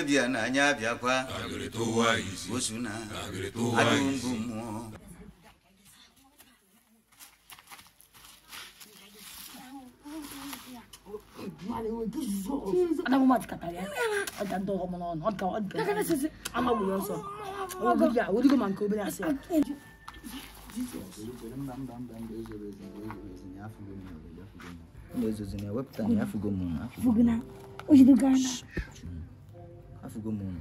bia na anya bia kwa osuna adumbumo Ada mau mati kata ya. Ada dong mau non, ada. Kakak sih, ama bulan so. Oh dia, udah gue mangkuk beli asyik. Nezozina weputani afugo munu Fugina. Oje do Ghana. Afugo munu.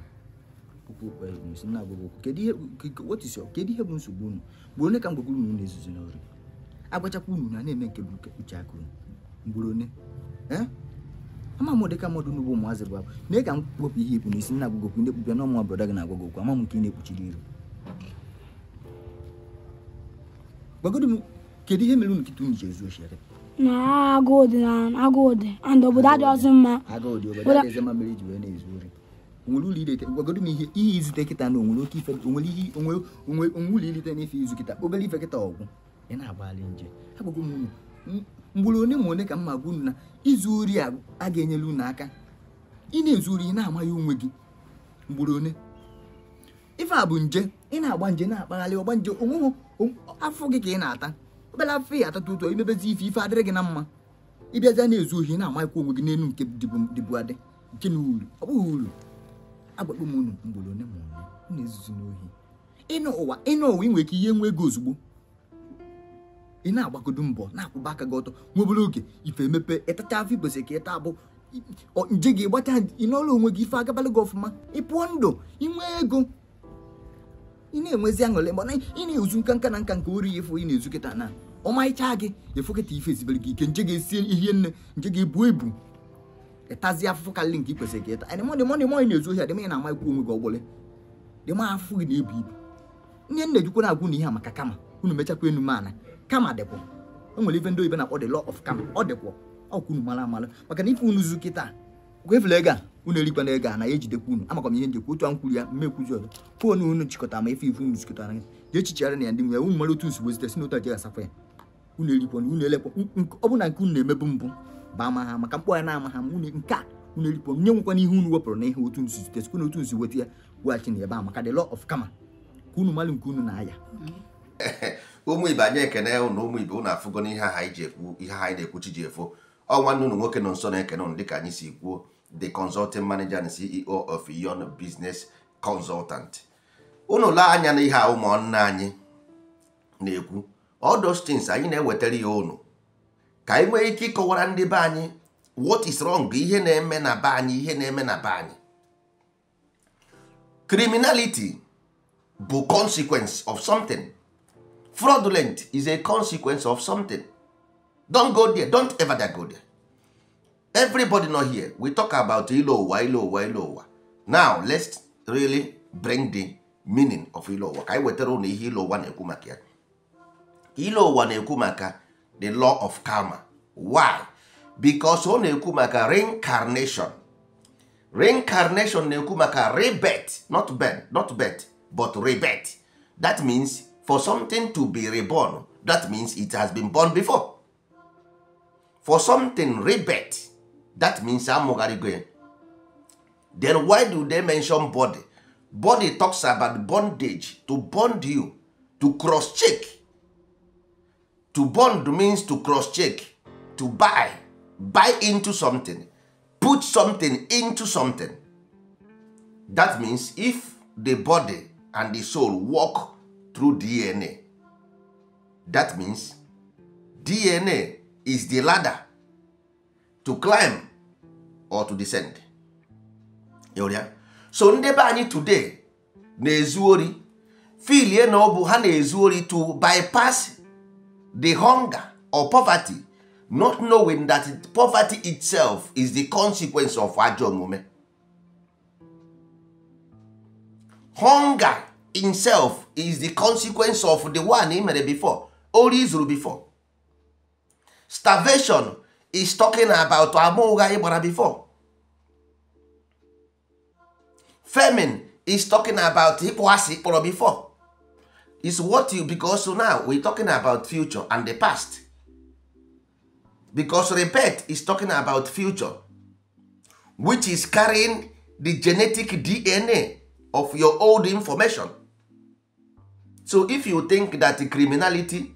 Pupu pa musina gogo. Kedi what is your kedi hebun subunu. Bone kan gogulu nu nezozina ori. Agbacha kunu na na-eme nke buke uchaku. Mburone. Ama mode ka modu nubo mwaze baba. Ne ka mkpopi ihe ibu n'isi na gogo kunde bubia no mo broda na gogo kwa ama mke ne kuchiri iro. Bagodu mu kedi ihe melu nkitu ni Jesu shere. Na agode. And obodo doesn't ma. Agode obodo dey zema marriage we na ezuri. Onwulu lide bagodu mi ihe izi te kita no onwulu ki fe onwulu ihe onwulu lide na ife izu kita. Obeli ife kita ogwu. Ina agbali nje. Agogo mu mgburone mo ne ka mma gwu na izuri a ga-enyelu n'aka. Ị na-ezuri na amaghị onwe gị. Mgburone. Ife a bụ nje, ị na-agba nje na-akpaghalị ọgba nje onwe afọ gị ka ị na-ata. Obele afọ ya atata ụtọ imebezi ife adịrị gị na mma. Ịbịaza na-ezu ohi na-amaghịkwa onwe gị n'elu nke dịbu adị nke na uru. Ọ bụghị uru. Agbakpọ m unu mgburone ma ọ na-ezuzu n'ohi. Ịnụ ụwa inwe ike ihe nwe ego ozugbo. Ị na-agbagodo mbọ na-akwụba aka gị ọtọ nwebere oge ife emepe ịtacha afọ ikwesị ka ịta abụ nje gị gbacha ịnọrọ onwe gị ife agabala gị ọfụma ịpụọ ndụ inwe ego ị na-enwezi aṅụrị mgbe ị na-ezu nka na nka nke ori efu ị na-ezu kịta na ọmarịcha gị efu kịta ife ezibere gị ike nje ga-esi ihe nne nje ga-ebu ebu ịtazi afụfụ karịrị nke ikwesị ka ịta mọdị na-ezu ohi adịm ị na-ama ikwu onwe gị ọgbọle dị ma afụ gị na-ebu ibu nye nne jikwa na-agwụ na ihe a maka kama unu mechakwa enu mana kama dịkwa o nwere ife ndị oyibo na-akpọ the law of kama ọ dịkwa ọkwunu mara amala maka na ife unu zu kịta gwefere ego a unu erikwa na ego a na-ejidekwa unu amakwa m ihe njekwa otu ankwuru ya mmekwuzi ọzọ fonu unu chịkọta ma ife unu zukọtara gị je echichara na ya ndị nwe ya unu mara otu nsogbu site si n'otu aje gasakwa ya unu erikwa na unu elekwa ọ bụ na nke unu na-emebu mbụ ba ama ha maka mkpọ ya na-ama ha unu nke a unu erikwa nye nwekwa na ihe unu wepụrụ na ihe otu nsu site sikwa na otu nsu weta ya weghachi na ebe a maka the law of kama ka unu malụ nke unu na-aya ụmụ ibe anyị ekene ụnụ ụmụ ibe ụnụ afụgo n'ihe ha iji ekwu ihe ha na-ekwuchi ji efo nwanne ụnụ nwoke nọ nso na-ekene ụnụ dịka anyị si kwuo the consulting manager and CEO of Yon Business Consultant. Ụnụ laa anya na ihe a ụmụnne anyị na-ekwu all those things anyị na-ewetara ya ụnụ ka anyị nwee ike ịkọwara ndị be anyị what is wrong ihe na-eme na be anyị criminality bụ consequence of something. Fraudulent is a consequence of something. Don't go there. Don't ever go there. Everybody not here. We talk about ILO UWA. Now, let's really bring the meaning of ILO UWA. Kai wetero na ihe ILO UWA na-ekwu maka ya. ILO UWA na-ekwu maka the law of karma. Why? Because ọ na-ekwu maka reincarnation. Reincarnation na-ekwu maka rebirth, not birth, but rebirth. That means for something to be reborn, that means it has been born before. For something rebirth, that means amugarigo. Then why do they mention body? Body talks about bondage, to bond you, to cross-check. To bond means to cross-check, to buy into something, put something into something. That means if the body and the soul walk through DNA, that means DNA is the ladder to climb or to descend. So ndị be anyị today na-ezu ori, feel na ọ bụ ha na-ezu ori to bypass the hunger or poverty, not knowing that poverty itself is the consequence of ajọ omume. Hunger itself is the consequence of the one he made before, or izuru before. Starvation is talking about amuga ibara before. Famine is talking about hipoasi before. It's what you, because so now we're talking about future and the past. Because rebirth is talking about future, which is carrying the genetic DNA of your old information. So if you think that criminality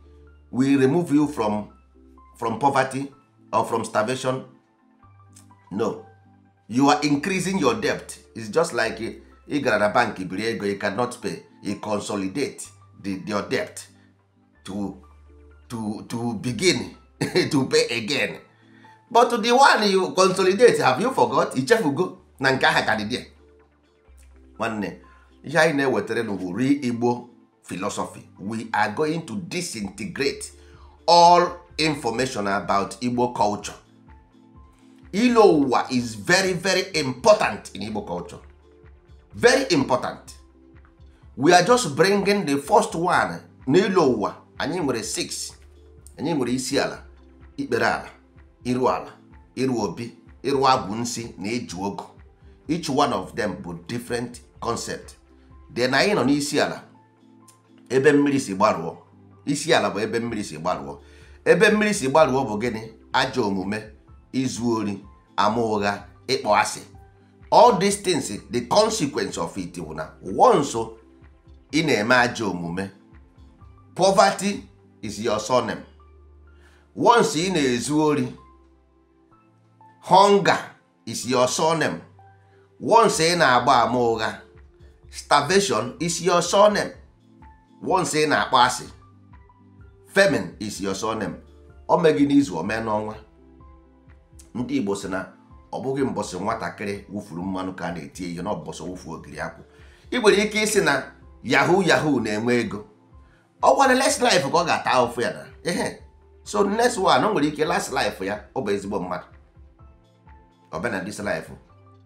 will remove you from poverty or from starvation, no. You are increasing your debt. It's just like ị gara na bank biri ego, you cannot pay, you consolidate your debt to begin to pay again. But the one you consolidate, have you forgot? Ichefugo na nke aha ka dị there. Nwanne, ihe anyị na-ewetara n'ugwu Igbo philosophy. We are going to disintegrate all information about Igbo culture. ILO UWA is very, very important in Igbo culture. Very important. We are just bringing the first one. ILO UWA, anyị nwere 6. Anyị nwere isi ala, ikpere ala, iru ala, iru obi, iru agwụ nsi na eju ogu. Each one of them bụ different concept. Then anyị nọ n'isi ala, ebe mmiri si gbarụọ. Isi ala bụ ebe mmiri si gbarụọ. Ebe mmiri si gbarụọ bụ gịnị? Ajọ omume, izu ori, ama ụgha, ịkpọ asị. All these things, the consequence of it bụ na once ị na-eme ajọ omume, poverty is your surname. Once ị na-ezu ori, hunger is your surname. Once ị na-agba ama ụgha, starvation is your surname. Once ị na-akpọ asị, famine is your surname. O megị n'izu o mee n'ọnwa. Ndị Igbo sị na ọ bụghị mbọsị nwatakịrị wụfuru mmanụ ka a na-eti ihe na ọbọsị wụfu ogiri akwụ. Ị nwere ike isi na yahoo na-enwe ego. Ọ gwara last life ka ọ ga-ata ahụfụ ya na ehe. So next one o nwere ike last life ya ọ bụ ezigbo mmadụ. Ọ bịa na this life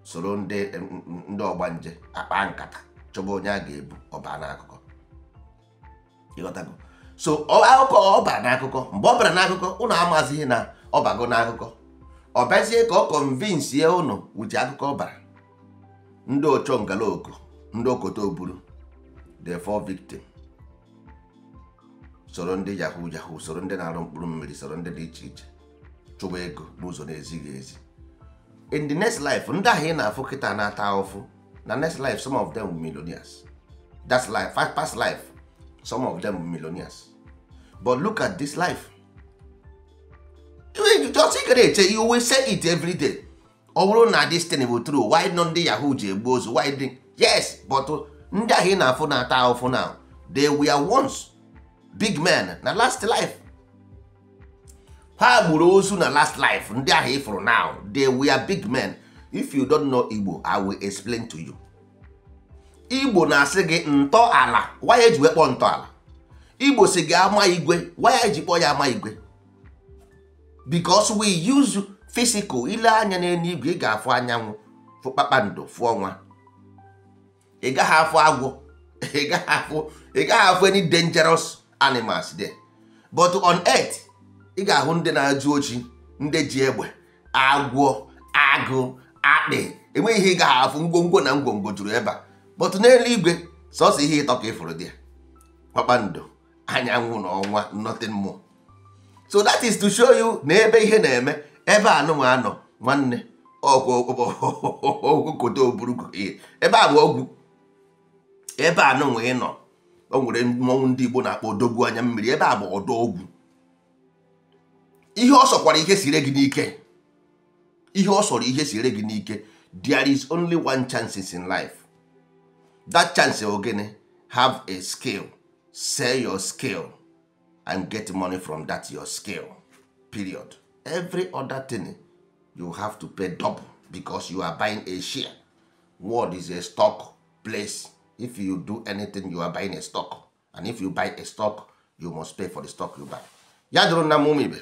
soro ndị ọgbanje akpa nkata chọba onye a ga-ebu ọba n'akụkọ. Ịghọtago? So akụkọ ọ bara n'akụkọ, mgbe ọ bara n'akụkọ ụnụ amazighị na ọ bago n'akụkọ. Ọ bịazie ka ọ convince ya ụnụ wuji akụkọ ọ bara. Ndị ocho ngalaoko, ndị okoto oburu, the four victim. Soro ndị yahoo, soro ndị na-arụ mkpụrụ mmiri, soro ndị dị iche iche chụba ego n'ụzọ na-ezighị ezi. In the next life, ndị ahụ ị na-afụ kịta na-ata ahụfụ, na next life some of them will millionaires. That's life, past life, some of them will millionaires. But look at this life. You will say it every day. Ọ bụrụ na this thing bụ true, why nọ ndị yahoo ji egbu ozu? Why did? Yes, but ndị ahụ ị na-afụ na-ata ahụfụ now, they were once big men na last life. Ha gburu ozu na last life. Ndị ahụ ifuru now, they were big men. If you don't know Igbo, I will explain to you. Igbo na-asị gị ntọala. Why eji wekpọ ntọala? Igbo sị gị ama igwe. Why eji kpọ ya ama igwe? Because we use physical. Ile anya n'eluigwe, ị ga-afụ anyanwụ, fụ kpakpando, fụ ọnwa. Ị gaghị afụ agwọ. Ị gaghị afụ any dangerous animals there. But on earth, ị ga-ahụ ndị na-ajụ ochi, ndị ji egbe, agwọ, agụ, akpị. Enweghị ihe ị gaghị afụ, ngwongwo na ngwongwo juru ebe a. But n'eluigwe, sọsọ ihe ịtọ ka ịfụrụ dị. Kpakpando, anyanwụ na ọnwa, nothing more. So that is to show you na ebe ihe na-eme, ebe anụnwa anọ, nwanne, okoto oburugo ihe. Ebe a bụ ogwu. Ebe anụnwa ị nọ, o nwere mmọnwụ ndị Igbo na-akpọ odogwu anya mmiri. Ebe a bụ ọdọ ogwu. Ihe ọ sọkwara ihe sire gị n'ike. Ihe ọ sọrọ ihe sire gị n'ike. There is only one chance in life. That chance ogene, have a skill, sell your skill and get money from that your skill. Period. Every other thing you have to pay double because you are buying a share. Word is a stock place. If you do anything, you are buying a stock. And if you buy a stock, you must pay for the stock you buy. Ya dụrụ na mụmụ ibe.